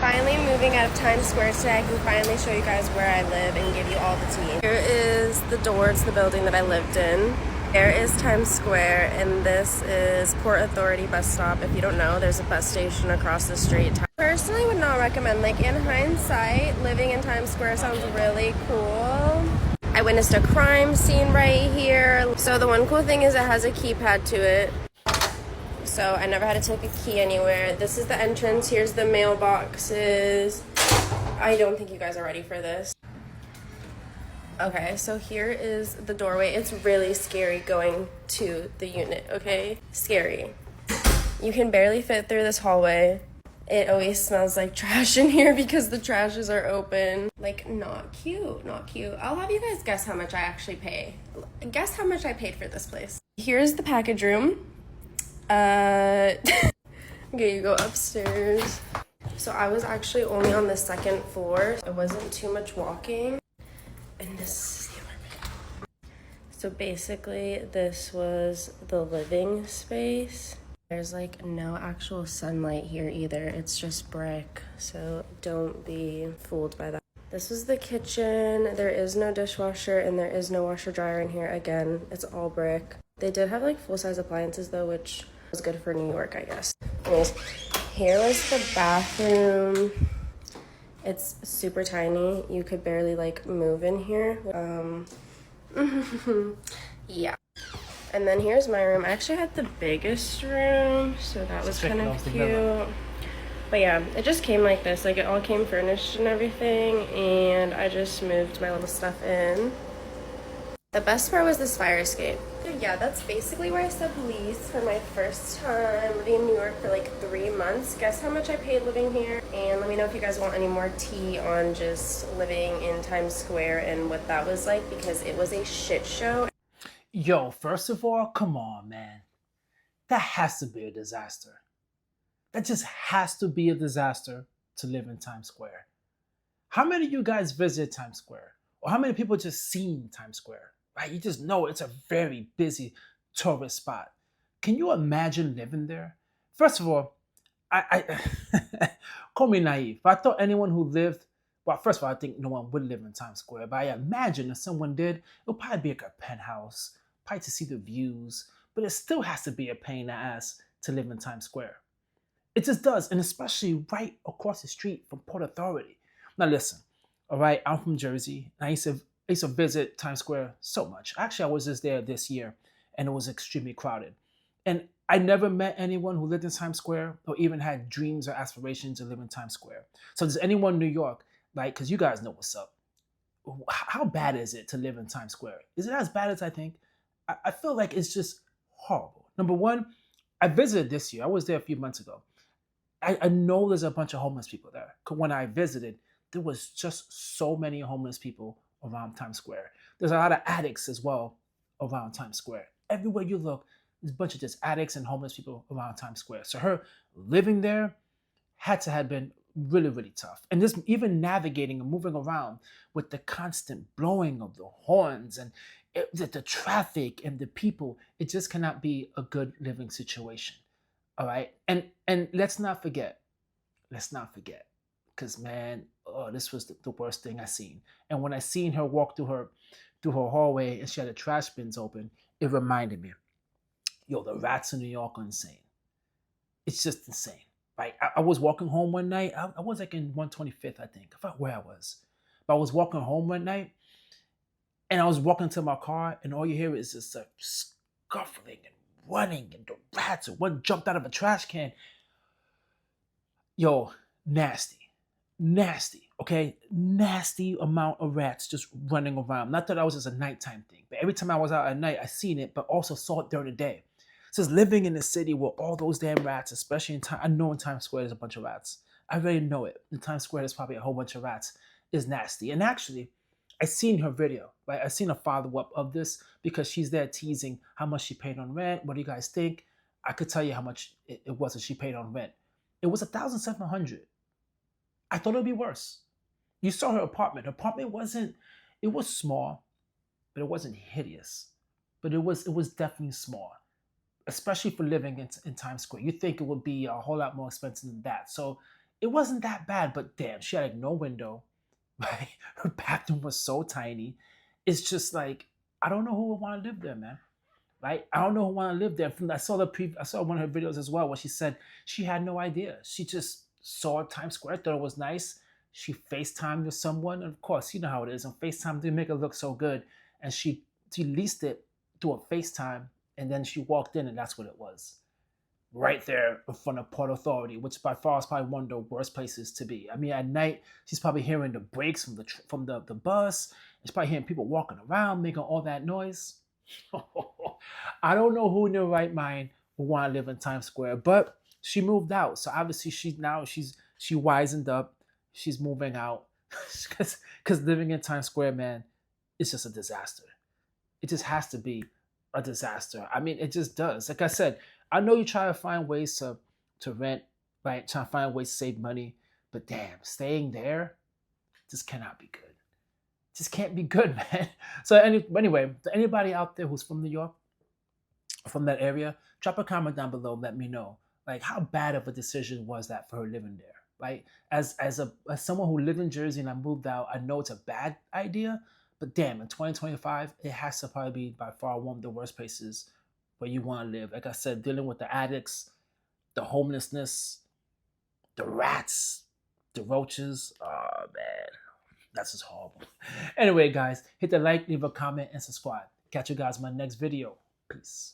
finally moving out of Times Square today. I can finally show you guys where I live and give you all the tea. Here is the door to the building that I lived in. There is Times Square, and this is Port Authority bus stop. If you don't know, there's a bus station across the street. Personally would not recommend, like in hindsight, living in Times Square sounds really cool. I witnessed a crime scene right here. So the one cool thing is it has a keypad to it. So I never had to take a key anywhere. This is the entrance. Here's the mailboxes. I don't think you guys are ready for this. Okay, so here is the doorway. It's really scary going to the unit, okay? Scary. You can barely fit through this hallway. It always smells like trash in here because the trashes are open. Like, not cute, not cute. I'll have you guys guess how much I actually pay. Guess how much I paid for this place. Here's the package room. Okay, you go upstairs. So I was actually only on the second floor. It wasn't too much walking. And this is the apartment. So basically, this was the living space. There's like no actual sunlight here either. It's just brick. So don't be fooled by that. This was the kitchen. There is no dishwasher and there is no washer dryer in here. Again, it's all brick. They did have like full-size appliances though, which was good for New York, I guess. Anyways, here was the bathroom. It's super tiny. You could barely like move in here. Yeah. And then here's my room. I actually had the biggest room, so that was kind of cute. But yeah, it just came like this. Like it all came furnished and everything, and I just moved my little stuff in. The best part was this fire escape. Yeah, that's basically where I subleased for my first time living in New York for like 3 months. Guess how much I paid living here? And let me know if you guys want any more tea on just living in Times Square and what that was like, because it was a shit show. Yo, first of all, come on, man. That has to be a disaster. That just has to be a disaster to live in Times Square. How many of you guys visit Times Square? Or how many people just seen Times Square? Right? You just know it's a very busy tourist spot. Can you imagine living there? First of all, I call me naive. But I thought anyone who lived, well, first of all, I think no one would live in Times Square. But I imagine if someone did, it would probably be like a penthouse, probably to see the views. But it still has to be a pain in the ass to live in Times Square. It just does, and especially right across the street from Port Authority. Now listen, all right, I'm from Jersey. I used to visit Times Square so much. Actually, I was just there this year, and it was extremely crowded. And I never met anyone who lived in Times Square or even had dreams or aspirations to live in Times Square. So does anyone in New York, like, because you guys know what's up, how bad is it to live in Times Square? Is it as bad as I think? I feel like it's just horrible. Number one, I visited this year. I was there a few months ago. I know there's a bunch of homeless people there. 'Cause when I visited, there was just so many homeless people around Times Square. There's a lot of addicts as well around Times Square. Everywhere you look, there's a bunch of just addicts and homeless people around Times Square. So her living there had to have been really, really tough. And just even navigating and moving around with the constant blowing of the horns and the traffic and the people, it just cannot be a good living situation. All right. And let's not forget, because man, oh, this was the worst thing I seen. And when I seen her walk through her hallway and she had the trash bins open, it reminded me, yo, the rats in New York are insane. It's just insane. Right? I was walking home one night. I was like in 125th, I think. I forgot where I was. But I was walking home one night and I was walking to my car and all you hear is just like scuffling and running and the rats, and one jumped out of a trash can. Yo, nasty, okay? Nasty amount of rats just running around. Not that that was just a nighttime thing, but every time I was out at night, I seen it, but also saw it during the day. So it's living in a city with all those damn rats, especially in time. I know in Times Square there's a bunch of rats. I already know it. In Times Square there's probably a whole bunch of rats. Is nasty. And actually, I seen her video, right? I seen a follow-up of this because she's there teasing how much she paid on rent. What do you guys think? I could tell you how much it was that she paid on rent. It was $1,700. I thought it would be worse. You saw her apartment. Her apartment wasn't, it was small, but it wasn't hideous. But it was definitely small, especially for living in Times Square. You think it would be a whole lot more expensive than that. So It wasn't that bad, but damn, she had like no window. Right? Her bathroom was so tiny. It's just like I don't know who would want to live there, man. Right? I don't know who want to live there. I saw I saw one of her videos as well where she said she had no idea. She just saw Times Square, thought it was nice. She FaceTimed with someone, and of course, you know how it is. On FaceTime, they make it look so good, and she leased it through a FaceTime, and then she walked in, and that's what it was right there in front of Port Authority, which by far is probably one of the worst places to be. I mean, at night she's probably hearing the brakes from the bus. She's probably hearing people walking around, making all that noise. I don't know who in their right mind would want to live in Times Square, but she moved out, so obviously she wisened up. She's moving out because living in Times Square, man, it's just a disaster. It just has to be a disaster. I mean, it just does. Like I said, I know you try to find ways to rent, right? Trying to find ways to save money, but damn, staying there just cannot be good. Just can't be good, man. So anyway, to anybody out there who's from New York, from that area, drop a comment down below. Let me know, like, how bad of a decision was that for her living there, right? As someone who lived in Jersey and I moved out, I know it's a bad idea, but damn, in 2025, it has to probably be by far one of the worst places where you want to live. Like I said, dealing with the addicts, the homelessness, the rats, the roaches. Oh man, that's just horrible. Anyway, guys, hit the like, leave a comment, and subscribe. Catch you guys in my next video. Peace.